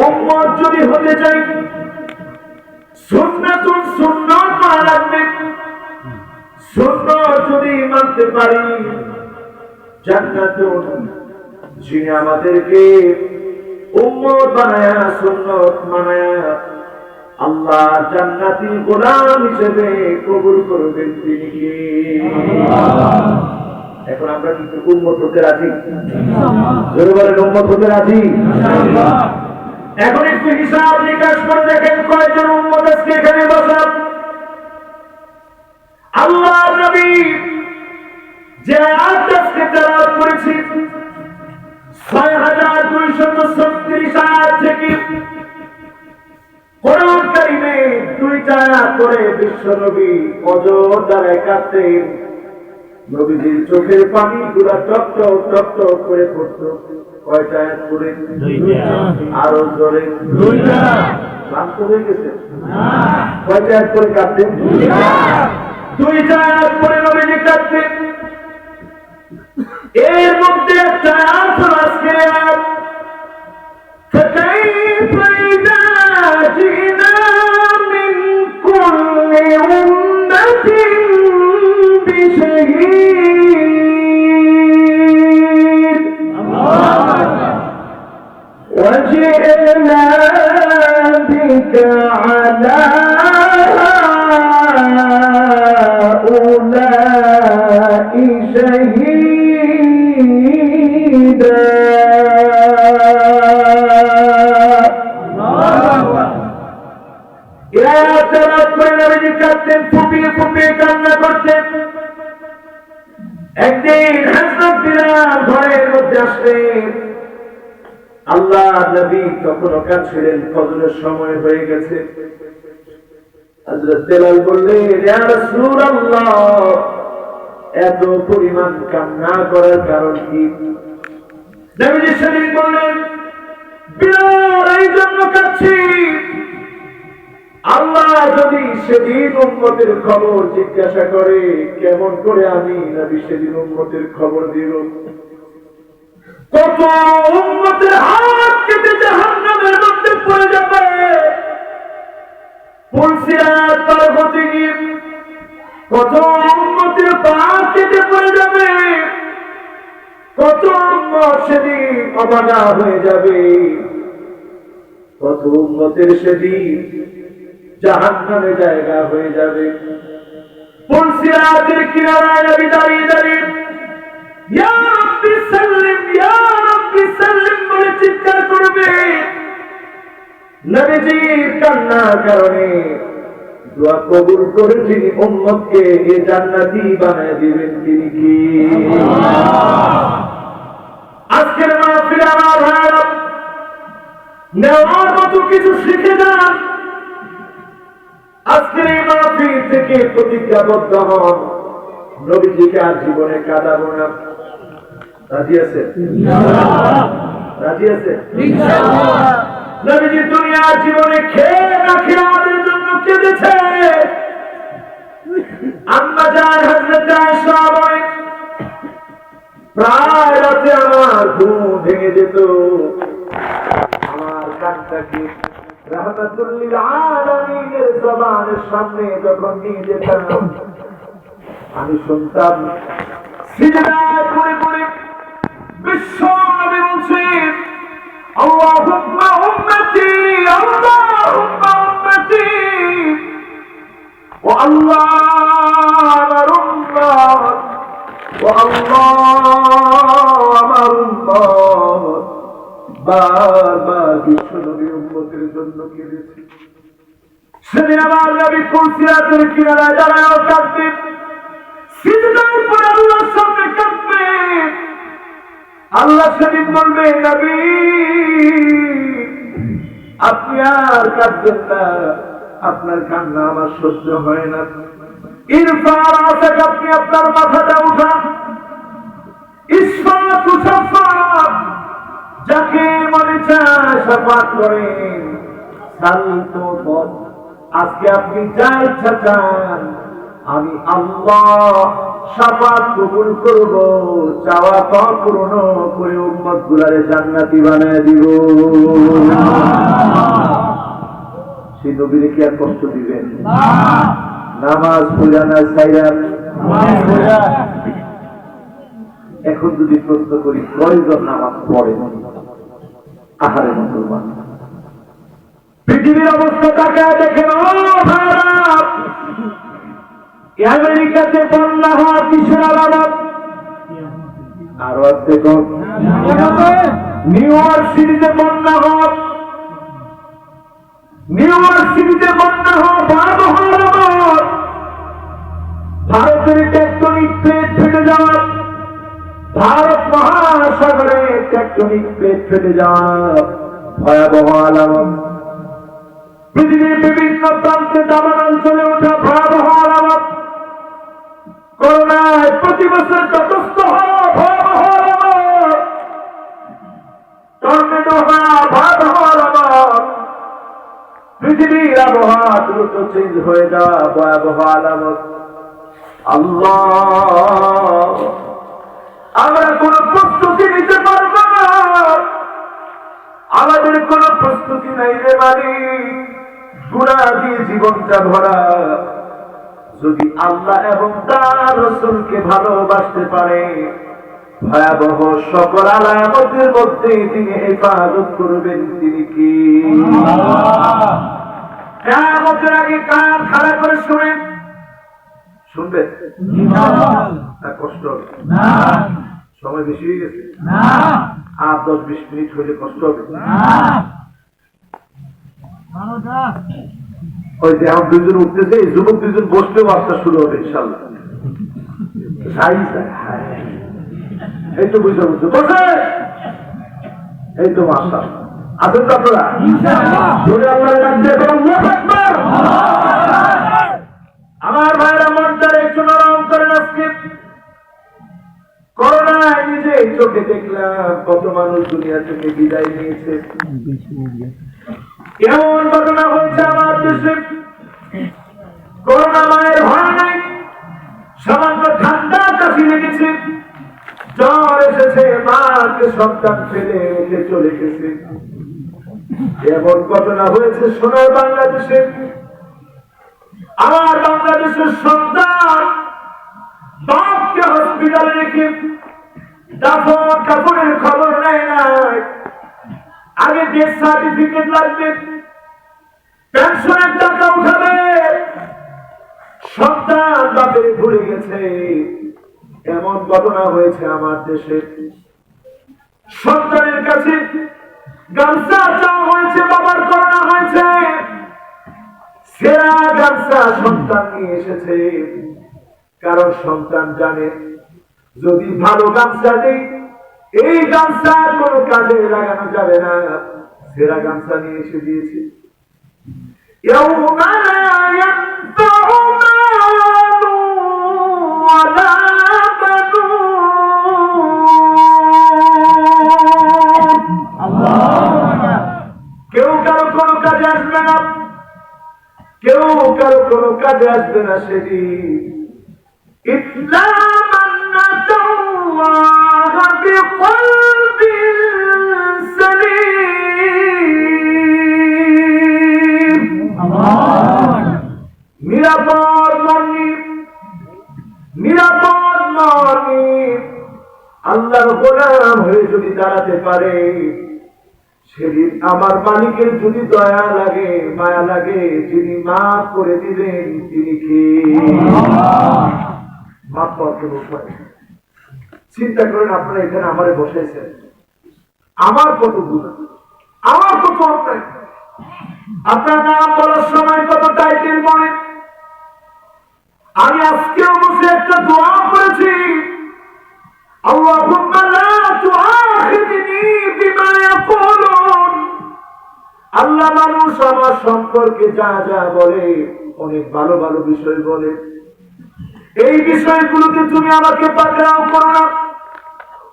উম্মত যদি হতে চাই সুন্নাতুন সুন্নাত মানা লাগবে। সুন্নাত যদি মানতে পারি জান্নাতুন, যিনি আমাদেরকে উম্মত বানায়া সুন্নাত মানায়া আল্লাহ জান্নাতি গোলাম হিসেবে কবুল করবেন তিনি কে? এখন আমরা কি উম্মত হতে রাজি? জোরে বলেন উম্মত হতে রাজি? এখন একটু হিসাব নিকাশ করে দেখেন কয়জন উম্মত আজকে এখানে বসা। আল্লাহ নবী যে আয়াত আজকে তেলাওয়াত করেছি ৬২৩৬ আয়াত থেকে কোরআন কারীমে দুইটা আয়াত করে বিশ্বনবী অজর দ্বারা কাঁদতেন। নবীজির চোখের পানিগুলা টপ টপ টপ টপ করে পড়তো। কয়টা আয়াত করে? আরো জোরে। ক্লান্ত হয়ে গেছে? কয়টা আয়াত করে কাঁদতেন? দুইটা আয়াত করে নবীজি কাঁদতেন। এর মধ্যে একটা আয়াত হলো আজকে আয়াত فكيف إذا جئنا من كل أمة بشهيد وجئنا بك على هؤلاء شهيدا ফুপিয়ে ফুপিয়ে কান্না করতেন। একদিন হযরত বিলাল ঘরের মধ্যে আসলেন। আল্লাহ নবী তখনও কাঁদছিলেন, ফজরের সময় হয়ে গেছে। হযরত বিলাল বললেন, ইয়া রাসূলুল্লাহ, এত পরিমাণ কান্না করার কারণ কি? নবীজি সেদিন বললেন, বিলাল এই জন্য কাঁদছি, আল্লাহ যদি সেদিন উম্মতের খবর জিজ্ঞাসা করে কেমন করে আমি নবী সেদিন উম্মতের খবর দিব? কত উম্মতের হাত কেটে জাহান্নামের মধ্যে পড়ে যাবে, পুলসিরাত পার হতে গিয়ে কত উম্মতের পা কেটে পড়ে যাবে, কত উম্মত সেদিন অবাগা হয়ে যাবে, কত উম্মতের সেদিন জাহান্নামে জায়গা হয়ে যাবে। পুলসিরাতের কিনারায় নবী দাঁড়িয়ে দাঁড়িয়ে ইয়া রাব্বি সাল্লিম ইয়া রাব্বি সাল্লিম বলে চিৎকার করবে। নবীজির কান্নার কারণে দোয়া কবুল করে যিনি উম্মতকে এ জান্নাতি বানায় দিবেন তিনি কি? আজকের মাহফিলে আমার ভাইরা নেওয়ার মতো কিছু শিখে যান। আজকের এই মাহফিল থেকে প্রতিজ্ঞাবদ্ধ হন, নবীজিকে আর জীবনে কাঁদাবো না। রাজি আছে? রাজি আছে? নবীজি দুনিয়ার জীবনে খেয়ে না খেয়ে আমাদের জন্য কেঁদেছে। আম্মা জান হযরত আয়েশা বলেন, প্রায় রাতে আমার ঘুম ভেঙে যেত, আমার কানটাকে রাহমাতুল লিল আলামিনের জবানের সামনে যখন নিয়ে যেতাম আমি শুনতাম সিজদায় পড়ে পড়ে বিশ্ব নবী বলছেন, আল্লাহুম্মা উম্মতি আল্লাহুম্মা উম্মতি ওয়া আল্লাহ আমার উম্মত ওয়া আল্লাহ আমার উম্মত। বারবার বিশ্ব নবী উম্মতের জন্য কেঁদেছে। সেদিন আমার নবী পুলসিরাতের কিনারায় দাঁড়ায় কাঁদতেন, সিজদায় পড়ে আল্লাহর সামনে কাঁদতেন। আল্লাহ সেদিন বলবে, নবী আপনি আর কাঁদবেন না, আপনার কান্না আমার সহ্য হয় না। ইরফা রাসাক, আপনি আপনার মাথাটা উঠান। ইসফা তুসাফা, যাকে মনে চায় শাফাত করেন। আজকে আপনি যা ইচ্ছা চান আমি আল্লাহ শাফাত কবুল করব, চাওয়া পাওয়া পূরণ করে উম্মত গুলারে জান্নাতি বানায় দিব। সেই নবীরে কি আর কষ্ট দিবেন? নামাজ পড়া না ছাইরা এখন যদি প্রশ্ন করি কয়জন নামাজ পড়ে? আহারে মুসলমান, পৃথিবীর অবস্থা তাকায় দেখেন। আমেরিকাতে বন্যা হওয়া কিসের আলামত? আরো আছে কোন? নিউ ইয়র্ক সিটিতে বন্যা হওয়া, নিউ ইয়র্ক সিটিতে বন্যা হওয়া ভয়াবহ আলামত। ভারতের টেকটনিক প্লেট ফেটে যাওয়া, ভারত মহাসাগরে টেকটনিক প্লেট ফেটে যাওয়া ভয়াবহ আলামত। পৃথিবীর বিভিন্ন প্রান্তে দাবানল চলে ওঠা ভয়াবহ আলামত। করোনায় প্রতি বছর যথেষ্ট হওয়া ভয়াবহ আলামত। টর্নেডো হওয়া ভয়াবহ আলামত। পৃথিবীর আবহাওয়া দ্রুত চেঞ্জ হয়ে যাওয়া ভয়াবহ আলামত। আল্লাহ, আমরা কোন প্রস্তুতি নিতে পারব না, আমাদের কোন প্রস্তুতি নাই রে মালিক। গুনাহ দিয়ে জীবনটা ভরা। যদি আল্লাহ এবং তার রাসূলকে ভালোবাসতে পারে, ভয়াবহ সকল আলামতের মধ্যে তিনি হেফাজত করবেন। তিনি কি? কিয়ামতের আগে কান খাড়া করে শুনেন। শুনবেন না? কষ্ট হবে না? সময় বেশি হয়ে গেছে না? 8-10-20 মিনিট হইলে কষ্ট হবে না? ওই যে এখন দুজন উঠতেছে, যুবক দুজন বসলে বার্তা শুরু হবে ইনশাল্লাহ। এই তো বুঝতে বুঝতে বসে, এই তো মাসা আছেন তো আপনারা? আমার ভাইরা মনটারে একটু নরম করেন। আজকে করোনায় নিজে চোখে দেখলাম কত মানুষ দুনিয়া থেকে বিদায় নিয়েছে। এমন ঘটনা হয়েছে আমার দেশে, করোনা মায়ের ভয় নাই, সামান্য ঠান্ডা কাশি লেগেছে, জ্বর এসেছে, মাকে সন্তান ফেলে রেখে চলে গেছে। এমন ঘটনা হয়েছে সোনার বাংলাদেশে। আমার বাংলাদেশের সন্তান বাপকে হসপিটালে রেখে দাফন কাপড়ের খবর নেয় নাই। আগে ডেথ সার্টিফিকেট লাগবে, পেনশনের টাকা উঠাবে, সন্তান বাপের ভুলে গেছে। এমন ঘটনা হয়েছে আমার দেশে। সন্তানের কাছে গামছা চাওয়া হয়েছে, বাবার করোনা হয়েছে, সেরা গামছা সন্তান নিয়ে এসেছে। কারণ সন্তান জানে যদি ভালো গামছা দেই, এই গামছা কোনো কাজে লাগানো যাবে না, সেরা গামছা নিয়ে এসে দিয়েছে। কেউ কারো কোনো কাজে আসবে না, কেউ কারো কোনো কাজে আসবে না সেদিন। ইসলাম নিরাপদ মর্নি, নিরাপদ মর্নি আল্লাহর গোলাম হয়ে যদি দাঁড়াতে পারে, সেদিন আমার মালিকের যদি দয়া লাগে, মায়া লাগে, যিনি মাফ করে দিবেন তিনি কি? মাফ করতে বসে চিন্তা করেন, আপনারা এখানে আমারে বসেছেন, আমার কত গুনাহ, আমার কত অন্যায়। আপনার নাম বলার সময় কত টাইটেল বলেন। আমি আজকেও বসে একটা দোয়া করেছি, আল্লাহুম্মা লা তুআখিযনি বিমা ইয়াকুলুন। আল্লাহ, মানুষ আমার সম্পর্কে যা যা বলে, অনেক ভালো ভালো বিষয় বলে, এই বিষয়গুলোতে তুমি আমাকে পাকড়াও করো না।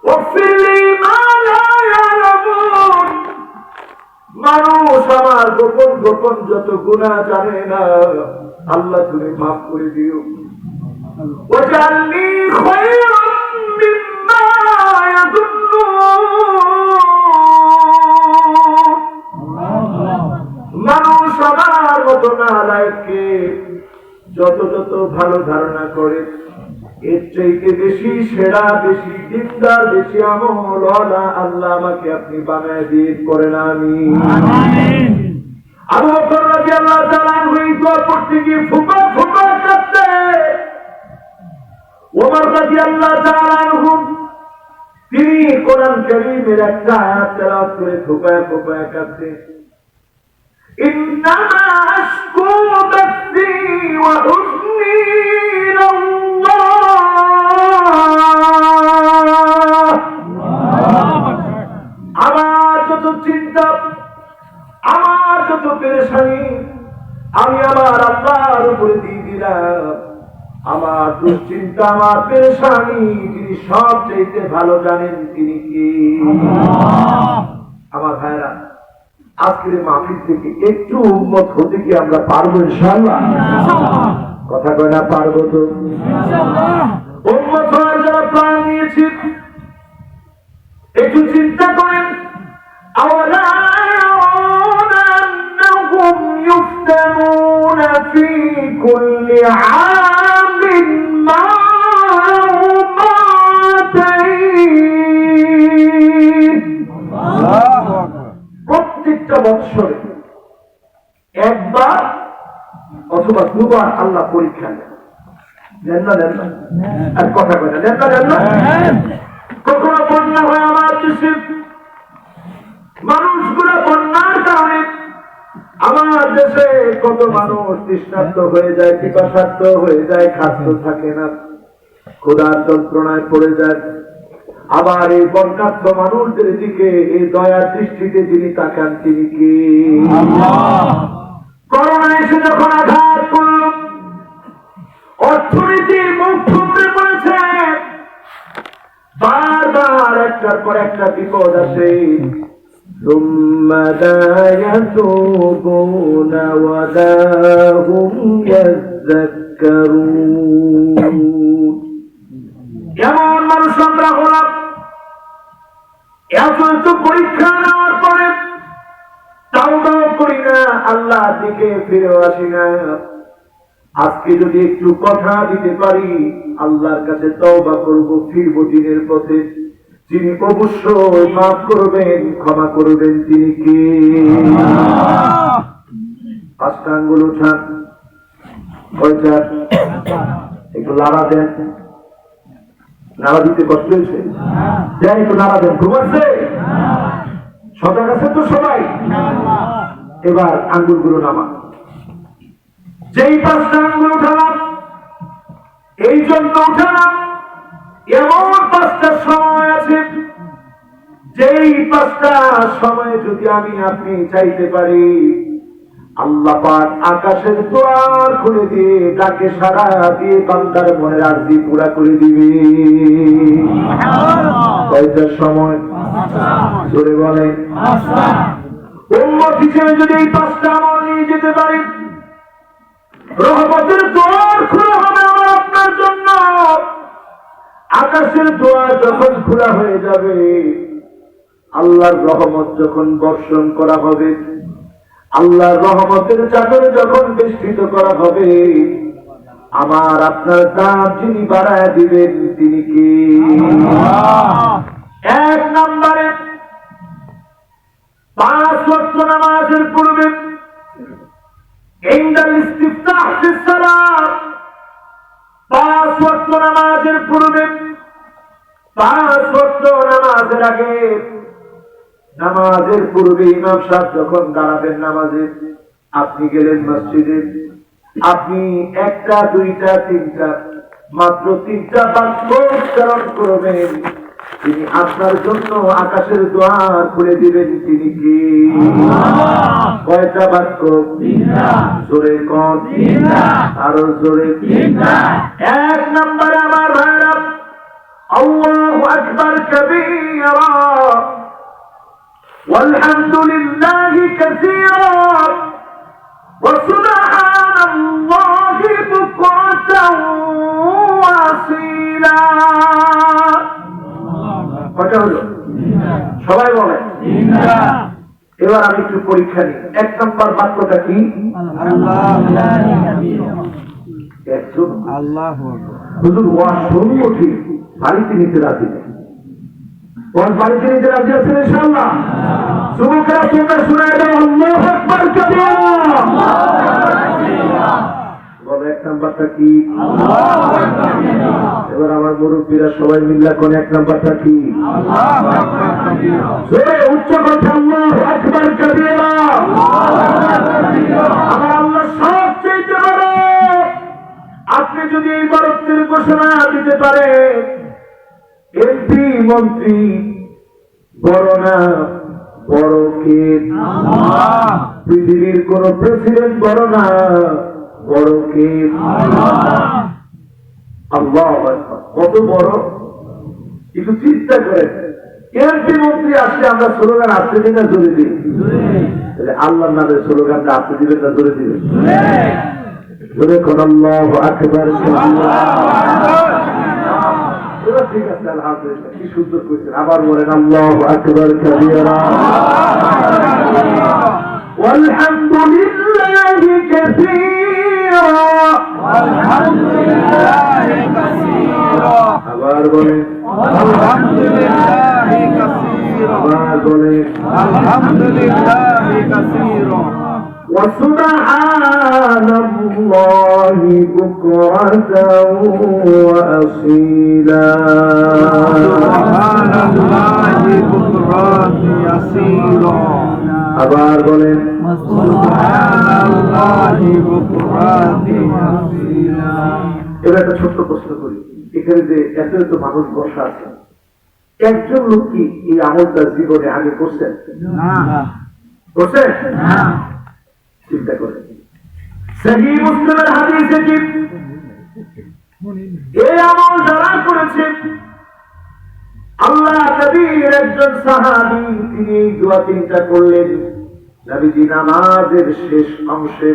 ওয়াগফিরলি মা লা ইয়ালামুন। মানুষ আমার গোপন গোপন যত গুনাহ জানে না, আল্লাহ তুমি মাফ করে দিও। واجعل لي خيرا مما يظنون মানুষ আমার মতো নালায়েককে যত যত ভালো ধারণা করে এর চাইতে বেশি সেরা, বেশি দিনদার, বেশি আমলওয়ালা আল্লাহ আমাকে আপনি বানায় দিয়ে করেন আমিন। আবু বকর রাদিয়াল্লাহু তাআলা আনহু এই দোয়া পড়তে গিয়ে ফুঁকা ফুঁকা কাঁদতে, ওমর রাদিয়াল্লাহু তাআলা আনহু তিনি কোরআন কারীমের একটা আয়াত তেলাওয়াত করে ফুঁকা ফুঁকা কাঁদতে, ইন্নামা আশকু বাসি ওয়া হুজনি ইলাল্লাহ। আমার যত চিন্তা, আমার যত পেরেশানি আমি আমার আল্লাহর উপরে দিয়ে দিলাম। আমার দুশ্চিন্তা, আমার পেরেশানি যিনি সব চাইতে ভালো জানেন তিনি কি? আমার ভাইরা, আজকের মাহফিল থেকে একটু উন্মত হতে কি আমরা পারবো ইনশাআল্লাহ? কথা কয় না, পারবো তো ইনশাআল্লাহ। উন্মত হওয়ার যারা প্রাণ নিয়েছে একটু চিন্তা করেন, আওয়ালা أنهم يفتنون في كل عام مرتين। প্রত্যেকটা বৎসরে একবার অথবা দুবার আল্লাহ পরীক্ষা নেন। আর কথা কয় না, কখনো বন্যা হয় আমার দেশে, মানুষগুলো বন্যার কারণে আমার দেশে কত মানুষ তৃষ্ণার্ত হয়ে যায়, পিপাসার্ত হয়ে যায়, খাদ্য থাকে না, ক্ষুধার যন্ত্রণায় পড়ে যায়। আবার এই বন্যার্ত মানুষদের দিকে এই দয়ার দৃষ্টিতে যিনি তাকান তিনি কে? করোনা এসে যখন আঘাত করল, অর্থনীতির মুখ থুবড়ে পড়েছে, বারবার একটার পর একটা বিপদ আসে, ثم لا يتوبون ولا هم يذكرون। এমন মানুষ আমরা হলাম, এত পরীক্ষা নেওয়ার পরে তাওবাও করি না, আল্লাহর দিকে ফিরেও আসি না। আজকে যদি একটু কথা দিতে পারি, আল্লাহর কাছে তওবা করব, ফিরব দিনের পথে, যিনি অবশ্যই মাফ করবেন, ক্ষমা করবেন, তিনি কে? পাঁচটা আঙ্গুল উঠান, কয়টা? একটু নাড়া দেন। নাড়া দিতে কষ্ট হয়েছে? দেন, একটু নাড়া দেন। ঘুমাচ্ছে? সজাগ আছে তো সবাই? এবার আঙ্গুলগুলো নামা। যেই পাঁচটা আঙ্গুল উঠালাম, এই জন্য উঠালাম, এমন পাঁচটা সময় আছে, যেই পাঁচটা সময় যদি আমি আপনি চাইতে পারি, আল্লাহ পাক আকাশের দ্বার খুলে দিয়ে ডাকে সাড়া দিয়ে বান্দার মনের আরজি পুরা করে দিবে। কয়টার সময়? জোরে বলেন। উম্মত হিসেবে যদি এই পাঁচটা আমল নিয়ে যেতে পারি, রহমতের দ্বার খোলা হবে আমার আপনার জন্য। আকাশের দোয়া যখন খোলা হয়ে যাবে, আল্লাহর রহমত যখন বর্ষণ করা হবে, আল্লাহর রহমতের চাদরে যখন বেষ্টিত করা হবে, আমার আপনার দাম যিনি বাড়ায় দিবেন তিনি কি? এক নম্বরে 5 ওয়াক্ত নামাজের পূর্বে ইনদাল ইস্তিফতাহ ফিস সালাত, 5 ওয়াক্ত নামাজের পূর্বে, 5 ওয়াক্ত নামাজের আগে, নামাজের পূর্বে ইমাম সাহেব যখন দাঁড়াবেন নামাজে, আপনি গেলেন মসজিদে, আপনি একটা, দুইটা, তিনটা, মাত্র 3টা বাক্য উচ্চারণ করবেন, তিনি আপনার জন্য আকাশের দ্বার খুলে দিবেন, তিনি কি? কয়টা বাক্য? জোরে কোন? আরো জোরে। এক নম্বরে আমার ভাইরা, আল্লাহু আকবার কবীরা ওয়ালহামদুলিল্লাহি কাসীরা ওয়া সুবহানাল্লাহি বুকরাতান কয়টা হলো? সবাই বলে। এবার আমি একটু পরীক্ষা নিই। 1 নম্বর বাক্যটা কি? একজন হুজুর ওয়াজ শুনবো ঠিক, বাড়িতে নিতে রাজি নেই। ওয়াজ বাড়িতে নিতে রাজি আছেন ইনশাআল্লাহ? যুবকেরা তোমরা শুনায় দাও আল্লাহু আকবার কাবীরা। বলো 1 নাম্বারটা কি? এবার আমার মুরব্বীরা সবাই মিল্লা কোন 1 নাম্বারটা কি? উচ্চ কথা আল্লাহু আকবার কাবীরা। আমার আল্লাহ সবচেয়ে বড়। আপনি যদি এই বরত্বের ঘোষণা দিতে পারেন, এমপি মন্ত্রী বড় না, বড় কে? পৃথিবীর কোন প্রেসিডেন্ট বড় না, বড় কে? আল্লাহ। কত বড় একটু চিন্তা করেন। এমপি মন্ত্রী আসলে আমরা স্লোগান আসতে দিই না জোরে দিই? আল্লাহর নামের স্লোগানটা আসতে দিবেন না জোরে দিবেন? জোরে কোন আল্লাহু আকবার। ঠিক আছে, আলহামদুলিল্লাহ, কি সুন্দর করেছেন। আবার বলেন আল্লাহু আকবার কাবীরা ওয়ালহামদুলিল্লাহি কাসীরা। আবার বলেন আলহামদুলিল্লাহি কাসীরা। আবার বলেন আলহামদুলিল্লাহি কাসীরা। وسبحان الله بكرة وأصيلا. سبحان الله بكرة وأصيلا. আবার বলেন সুবহান আল্লাহি বুকরাতি ওয়াসিলা। এবার একটা ছোট্ট প্রশ্ন করি। এখানে যে এত মানুষ বসা আছে, একজন লোক কি এই আমলটা জীবনে আগে করছেন? না। করছেন? না। চিন্তা করেন। সহিহ মুসলিমের হাদিসে কি এই আমল যারা করেছে, আল্লাহ নবীর একজন সাহাবী তিনি এই দোয়া তিনটা করলেন। নবীজি নামাজের শেষ অংশে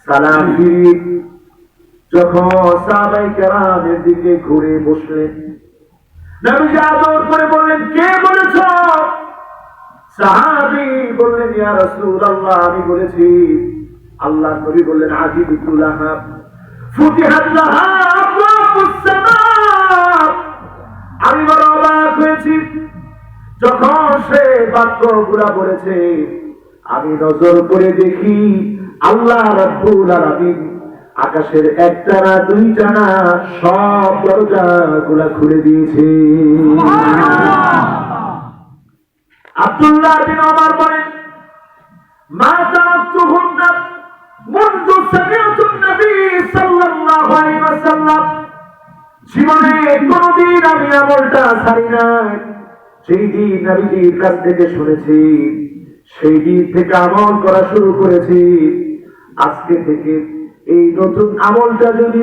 সালাম ফিরিয়ে যখন সাহাবায়ে কেরামের দিকে ঘুরে বসলেন, নবীজি আদর করে বললেন, কে বলেছ? সাহাবী বললেন, ইয়া রাসূলুল্লাহ, আমি বলেছি। আল্লাহ নবী বললেন, আজিবতুল লাহাব ফুতিহাত লাহা আবওয়াবুস সামা। আমি বড় অবাক হয়েছি যখন সে বাক্যগুলা বলেছে। আমি নজর করে দেখি আল্লাহ রাব্বুল আলামিন আকাশের একটা না দুইটা না সব দরজাগুলা খুলে দিয়েছে। আব্দুল্লাহ বিন ওমর বলেন, মা তারাকতুহুন্না মুনযু সামিআতুন নবী সাল্লাল্লাহু আলাইহি ওয়াসাল্লাম। জীবনে কোনদিন আমি আমলটা ছাড়ি নাই। সেই দিন নবীজির কাছ থেকে শুনেছি, সেই দিন থেকে আমল করা শুরু করেছি। আজকে থেকে এই নতুন আমলটা যদি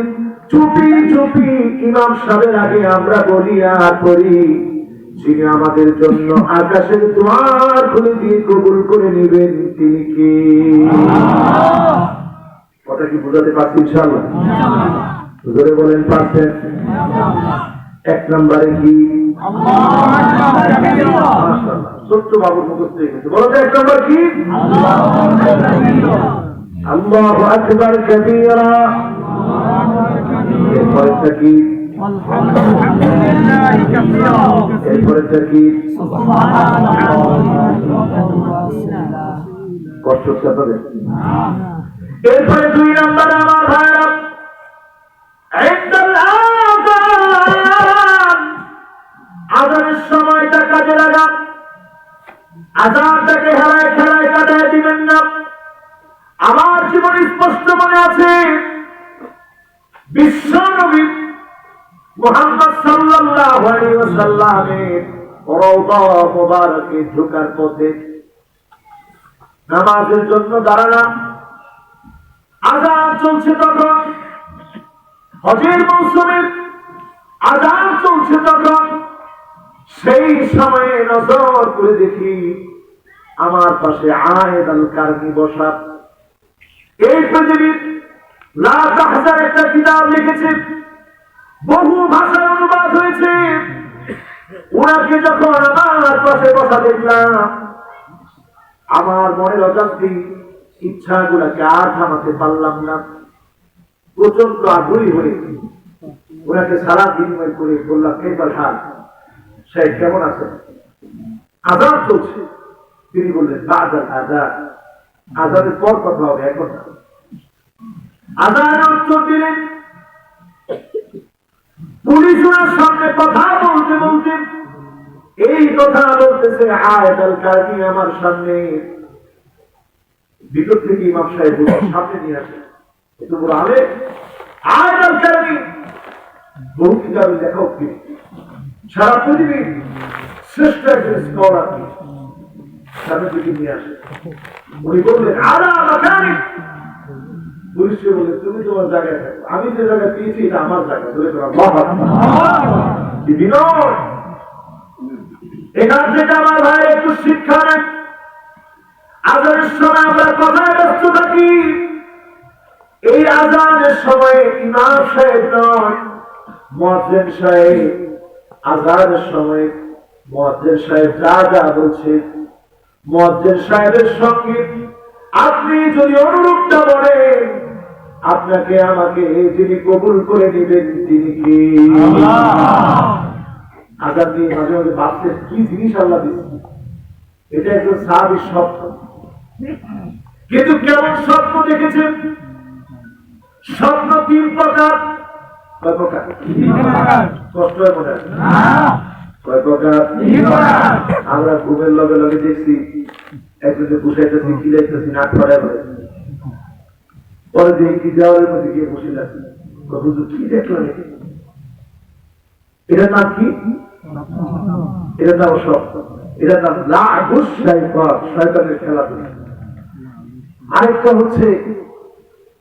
চুপি চুপি ইমাম সাহেবের আগে আমরা বলি আর করি, যিনি আমাদের জন্য আকাশের দ্বার খুলে দিয়ে কবুল করে নেবেন তিনি কে? কথা কি বোঝাতে পারছি? ইনশাআল্লাহ জোরে বলেন, পারছেন? 1 নম্বরে কি? মাশাআল্লাহ, ছোট্ট বাবুর মুখস্থ হয়ে গেছে। বলো তো 1 নম্বর কি? আল্লাহু আকবার কাবীরা। এরপরে কি? এরপরে কি? কষ্ট হচ্ছে আপনাদের? এরপরে 2 নম্বরে আমার ভাইরা, আযানের সময়টা কাজে লাগান। আযানটাকে হেলায় খেলায় কাটায় দিবেন না। আমার জীবনে স্পষ্ট মনে আছে, বিশ্ব নবী মুহাম্মদ সাল্লাল্লাহু আলাইহি ওয়াসাল্লামের রওজা মুবারকে ঢোকার পথে নামাজের জন্য দাঁড়ালাম। আযান চলছে তখন, হজের মৌসুমে আযান চলছে তখন। সেই সময়ে নজর করে দেখি আমার পাশে আয়েদ আল কারনি বসা। এই পৃথিবীর লা তাহজান একটা কিতাব লিখেছে, বহু ভাষায় অনুবাদ হয়েছে। ওনাকে যখন আমার পাশে বসা দেখলাম, আমার মনের অজান্তে ইচ্ছাগুলাকে আর থামাতে পারলাম না। প্রচন্ড আগ্রহী হয়ে ওনাকে সারা বিনিময় করে বললাম, কেবল হাল সাহেব কেমন আছেন? আজাদ চলছে। তিনি বললেন, বাজার আজাদ, আজাদের পর কথা হবে, এখন না। আজাদের উত্তর দিলেন। পুলিশ ওনার সামনে কথা বলতে বলতে এই কথা বলতেছে, আয়াত আল কারী আমার সামনে, ভিতর থেকে ইমাম সাহেব সামনে নিয়ে আসে। এত বড় আলেম, আয়াত আল কারী বহু কিতাবে লেখক তিনি, সারা পৃথিবীর শ্রেষ্ঠ একজন স্কলার সামনে থেকে নিয়ে আসে। উনি বললেন, আলা মাকানি। পুলিশকে বলে, তুমি তোমার জায়গায় থাকো, আমি যে জায়গায় পেয়েছি এটা আমার জায়গা। বিনয়, এখান থেকে আমার ভাই একটু শিক্ষা নেন। আজানের সময় আমরা কথায় ব্যস্ত থাকি, এই আজানের সময় ইমাম সাহেব নয়, মুয়াজ্জিন সাহেব। আজানের সময় মুয়াজ্জিন সাহেব যা যা বলছে, মুয়াজ্জিন সাহেবের সঙ্গে আপনি যদি অনুরূপটা বলেন, আপনাকে আমাকে যিনি কবুল করে নেবেন তিনি কি? আজাদ দিয়ে মাঝে মাঝে ভাবতে কি জিনিস আল্লাহ দিচ্ছে। এটা একজন সাহাবীর স্বপ্ন, কিন্তু কেমন স্বপ্ন দেখেছেন? স্বপ্ন তিন প্রকার। কয় প্রকার? কষ্ট হয় মনে হয়? কয় প্রকার? আমরা ঘুমের লগে লগে দেখছি একজনকে বুঝাইতেছি, খিলাইতেছি, নাক ফড়ায় পড়ে, পরে দেখি দেওয়ালের মধ্যে গিয়ে বসে লাগছে। হুজুর কি দেখলেন? এটার নাম কি? এটার নাম স্বপ্ন। এটার নাম লাগুস শাইতান, শয়তানের খেলাধুলা। আরেকটা হচ্ছে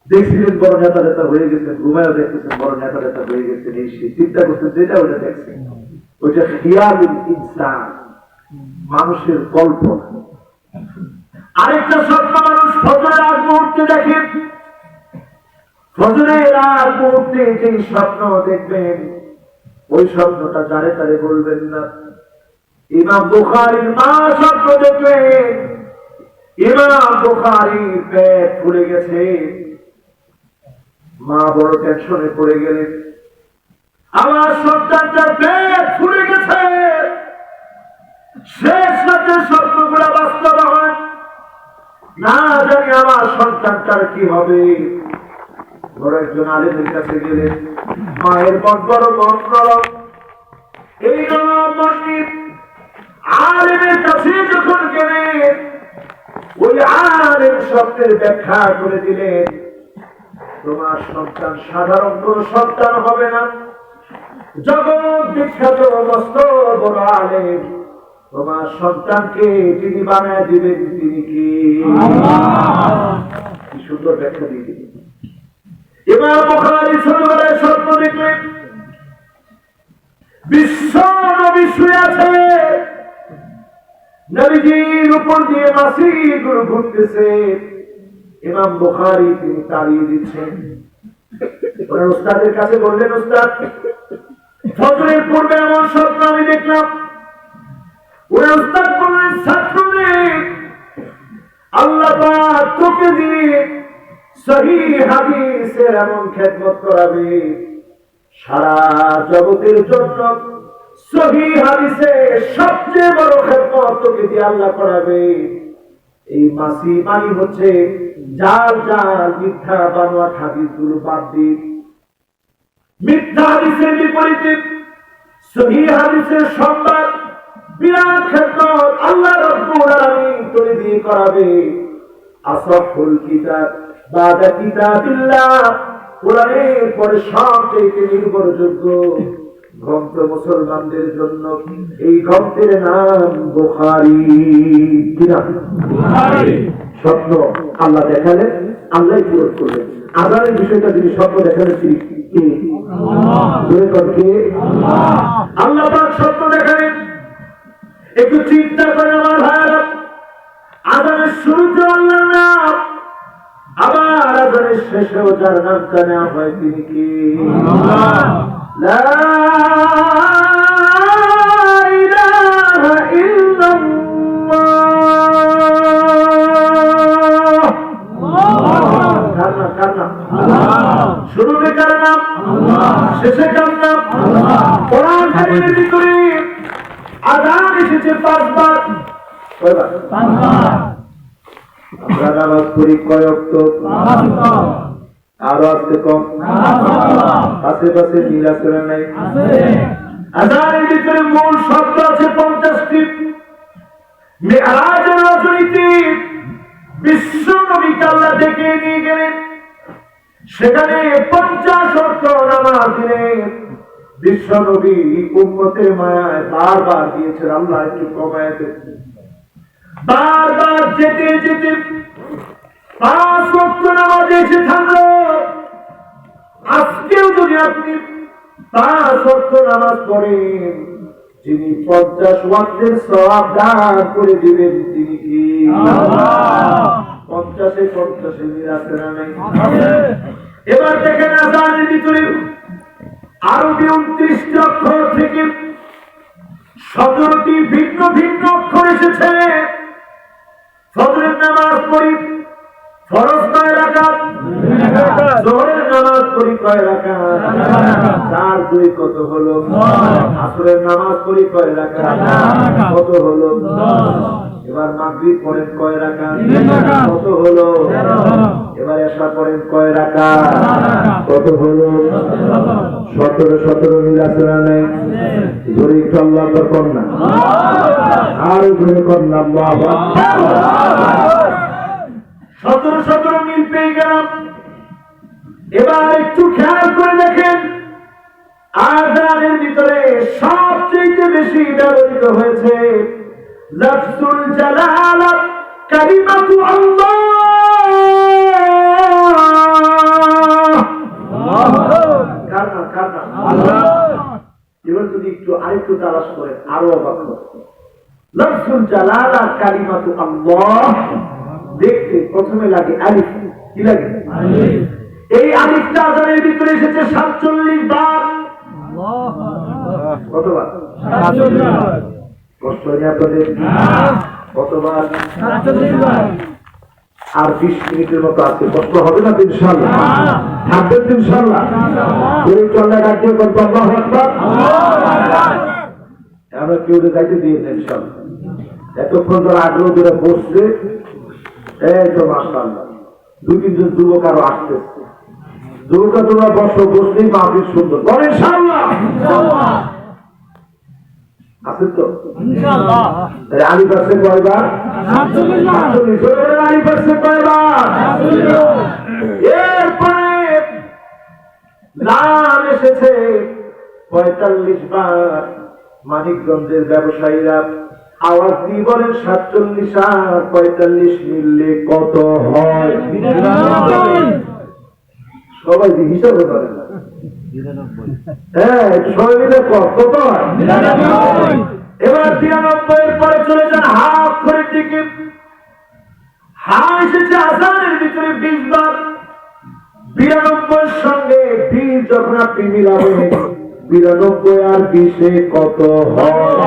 দেখছিলেন বড় নেতা নেতা হয়ে গেছেন, ঘুমায়ও দেখতেছেন বড় নেতা নেতা হয়ে গেছেন, এই সে চিন্তা করছেন, যেটা ওটা দেখছেন, ওইটা খিয়ালুল ইনসান, মানুষের কল্পনা। আরেকটা স্বপ্ন মানুষ ফজরের আগ মুহূর্তে দেখে। ফজরের আগ মুহূর্তে যে স্বপ্ন দেখবেন, ওই স্বপ্নটা যারে তারে বলবেন না। ইমাম বুখারীর মা স্বপ্ন দেখলেন, ইমাম বুখারীর পেট ফুলে গেছে। মা বড় টেনশনে পড়ে গেলেন, আমার সন্তানটার পেট ফুলে গেছে, শেষ রাতে স্বপ্নগুলো বাস্তব হয় না, জানি আমার সন্তানটার কি হবে। বড় একজন আলেমের কাছে গেলেন, মায়ের বড় মন নরম। এই নরম মনটি আলেমের কাছে যখন গেলেন, ওই আলেম স্বপ্নের ব্যাখ্যা করে দিলেন, তোমার সন্তান সাধারণ কোন সন্তান হবে না, জগৎ বিখ্যাত মস্ত বড় আলেম। তোমার সন্তানকে যিনি বানায় দিবেন তিনি কি? কি সুন্দর ব্যাখ্যা দিয়ে দিলেন। ইমাম বুখারী ছোটবেলায় স্বপ্ন দেখলেন, বিশ্ব নবী শুয়ে আছে, নবীজির উপর দিয়ে মাছিগুলো ঘুরতেছে। ইমাম বুখারী তিনি তাড়িয়ে দিচ্ছেন। ওনার উস্তাদের কাছে বললেন, উস্তাদ, ফজরের পূর্বে এমন স্বপ্ন আমি দেখলাম। ওনার উস্তাদ বললেন, ছাত্ররে, আল্লাহ পাক তোকে দিয়ে সহিহ হাদিসের এমন খেদমত করাবে, সারা জগতের জন্য সহিহ হাদিসের সবচেয়ে বড় খেদমত তোকে দিয়ে আল্লাহ করাবে। এই মাসি মানি হচ্ছে জাল জাল মিথ্যা বানোয়াট হাদিসগুলো বাদ দিয়ে মিথ্যা হাদিসের বিপরীতে সহিহ হাদিসের সংবাদ, বিরাট খেদমত আল্লাহ রাব্বুল আলামিন তোরে দিয়ে করাবে। আসফুল কিতাব বাদা কিতাবিল্লাহ, কোরআনের পরে সবচেয়ে নির্ভরযোগ্য গ্রন্থ মুসলমানদের জন্য এই গ্রন্থের নাম বুখারী। কি নাম? বুখারী। স্বপ্ন আল্লাহ দেখালেন, আল্লাহ পূরণ করলেন। আজানের বিষয়টা যিনি স্বপ্ন দেখালেন তিনি কে? আল্লাহ পাক স্বপ্ন দেখালেন। একটু চিন্তা করেন আমার ভাইয়েরা, আজানের শুরুতে আল্লাহর নাম, আবার আজানের শেষেও যার নামটা নেওয়া হয় তিনি কি? লা নাম, শেষে কার নাম? কোরআন শরীফের ভিতরে আযান এসেছে 5 বার। কয়বার? 5 বার। আমরা নামাজ পড়ি কয় ওয়াক্ত? 5 ওয়াক্ত। আরো আছে কম? আশেপাশে মিল আছে না নাই? আযানের ভিতরে মূল শব্দ আছে 50টি। মেরাজের রজনীতে বিশ্ব নবীকে আল্লাহ ডেকে নিয়ে গেলেন, সেখানে 50 ওয়াক্ত নামাজ দিলেন। বিশ্ব নবী উম্মতের মায়ায় বারবার দিয়েছেন, আল্লাহ একটু কমায় দেন। বারবার যেতে যেতে 5 ওয়াক্ত নামাজ এসে থাকলো। আজকেও যদি আপনি 5 ওয়াক্ত নামাজ পড়েন, যিনি 50 ওয়াক্তের সওয়াব দান করে দিবেন তিনি কি? আল্লাহ। 50-এ 50 মিল আছে না নাই? এবার দেখেন আযানের ভিতরে আরবি 29টি অক্ষর থেকে 17টি ভিন্ন ভিন্ন অক্ষর এসেছে। ফজরের নামাজ পড়ি ফরজ কয় রাকাত? যোহরের নামাজ পড়ি কয় রাকাত? 4 2 কত হলো? আসরের নামাজ পড়ি কয় রাকাত? কত হলো? 10। এবার মাগরিব পড়েন কয় রাকাত? কত হলো? 13। এবার এশা পড়েন কয় রাকাত? কত হলো? 17 17 মিল আছে না নাই? জোরে একটু আল্লাহু আকবার করুন না, আর জোরে করুন না, আল্লাহু আকবার। 17 17 মিল পেয়ে গেলাম। এবার একটু খেয়াল করে দেখেন, আযানের ভিতরে সবচেয়ে বেশি ব্যবহৃত হয়েছে লফজুল জালালা, কালিমাতু আল্লাহ। কার নাম? আল্লাহ। এবার যদি একটু আরেকটু তালাশ করেন আরো অবাক হবে। লফজুল জালালা, কালিমাতু আল্লাহ দেখতে প্রথমে লাগে আলিফ। কি লাগে? আলিফ। এই আলিফটা আযানের ভিতরে এসেছে 47 বার। কতবার? 47 বার। কষ্ট হয়নি আপনাদের? কতবার? 47 বার। আর 20 মিনিটের মতো আছে, কষ্ট হবে না তো ইনশাআল্লাহ? থাকবেন তো ইনশাআল্লাহ? এই চলে রাখতে করতে আল্লাহু আকবার। আমরা কেউ যাইতে দিয়ে দেন ইনশাআল্লাহ। এতক্ষণ ধরে আগ্রহ ধরে বসছে, এই তো মাশাআল্লাহ 2-3 জন যুবক আরো আসতেছে। যুবকরা তোমরা বসো, বসলেই মাহফিল সুন্দর করে ইনশাআল্লাহ। আছেন তো ইনশাআল্লাহ? আলিফ আছে কয়বার? 47। আলিফ আছে কয়বার? 47। এরপরে লাম এসেছে 45 বার। মানিকগঞ্জের ব্যবসায়ীরা আওয়াজ দিয়ে বলেন 47 আর 45 মিললে কত হয়? সবাই হিসাবে করেন। হ্যাঁ, সবাই মিলে কত হয়? এবার 93 এর পরে চলে যান হা অক্ষরের দিকে। হা এসেছে আযানের ভিতরে 20 বার। 92 সঙ্গে 20 যখন আপনি মিলাবেন, 92 আর 20 কত হয়?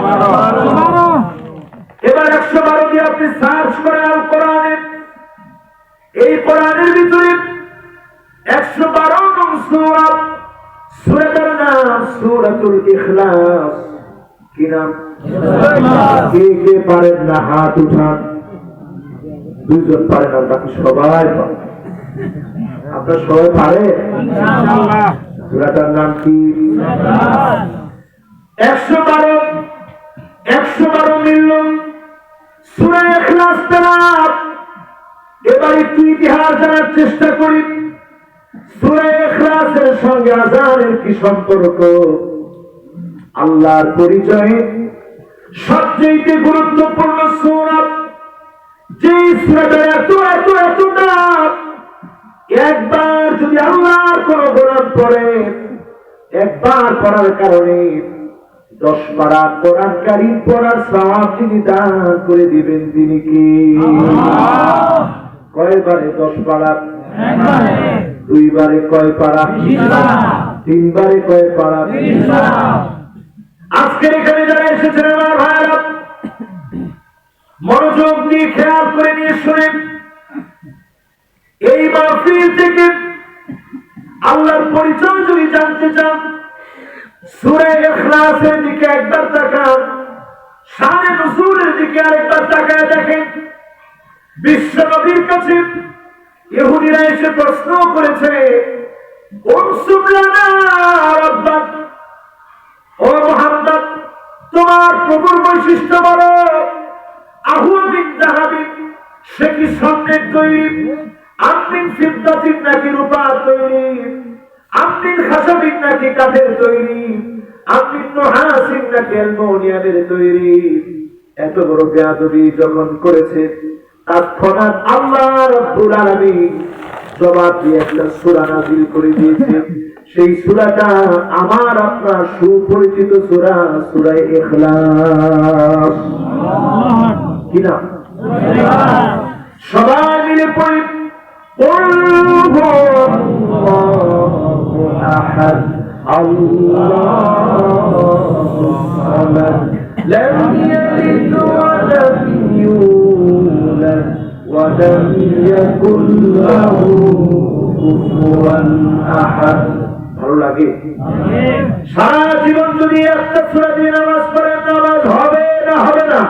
এবার 112 দিয়ে আপনি সার্চ করেন আল কোরআনে। এই কোরআনের ভিতরে 112 নং সূরা, সূরাটার নাম সূরাতুল ইখলাস। কি নাম? কে কে পারেন না হাত উঠান। 2 জন পারেন না, বাকি সবাই পারে। আপনারা সবাই পারে ইনশাআল্লাহ। সূরাটার নাম কি? 112 মিলল সূরা ইখলাস তেলাওয়াত। এবার একটু ইতিহাস জানার চেষ্টা করি। সূরা ইখলাসের সঙ্গে আযানের কি সম্পর্ক? আল্লাহর পরিচয়ে সবচেয়ে গুরুত্বপূর্ণ সূরা, যে সূরাটা এত এত এত দাম, একবার যদি আল্লাহর কোন গোলাম পড়ে, একবার পড়ার কারণে 10 পারা কোরআন কারীম পড়ার সওয়াব তিনি দান করে দিবেন। তিনি কি? আল্লাহ। কয়বারে 10 পারা? একবারে। 2 বারে কয় পারা? 20 পারা। 3 বারে কয় পারা? 30 পারা। আজকে এখানে যারা এসেছেন আমার ভাইরা, মনোযোগ দিয়ে খেয়াল করে নিয়ে শুনেন। এই মাহফিল থেকে আল্লাহর পরিচয় যদি জানতে চান সূরা ইখলাসের দিকে একবার তাকান, শানে নজুলের দিকে আরেকবার তাকায় দেখেন। বিশ্ব নবীর কাছে ইহুদিরা এসে প্রশ্ন করেছে, উনসুব লানা রাব্বাক, ও মুহাম্মদ তোমার প্রভুর বৈশিষ্ট্য বলো। আহুয়া মিন যাহাবিন, সে কি স্বর্ণের তৈরি? আমিন ফিদ্দাতিন, নাকি রূপার তৈরি? আমিন খাসাবিন, নাকি কাঠের তৈরি? আমিন নুহাসিন, নাকি অ্যালুমিনিয়ামের তৈরি? এত বড় বেয়াদবি যখন করেছে, তৎক্ষণাৎ আল্লাহ রাব্বুল আলামিন জবাব দিয়ে একটা সূরা নাযিল করে দিয়েছে। সেই সূরাটা আমার আপনার সুপরিচিত সূরা, সূরা ইখলাস। কি নাম? সবাই মিলে পড়ি, কুল হুয়াল্লাহু আহাদ, আল্লাহু সামাদ, লাম ইয়ালিদ ওয়া লাম ইউলাদ ওয়া লাম ইয়াকুল লাহু কুফুয়ান আহাদ। ভালো লাগে? সারা জীবন যদি একটা সূরা দিয়ে নামাজ পড়েন, নামাজ হবে না হবে না?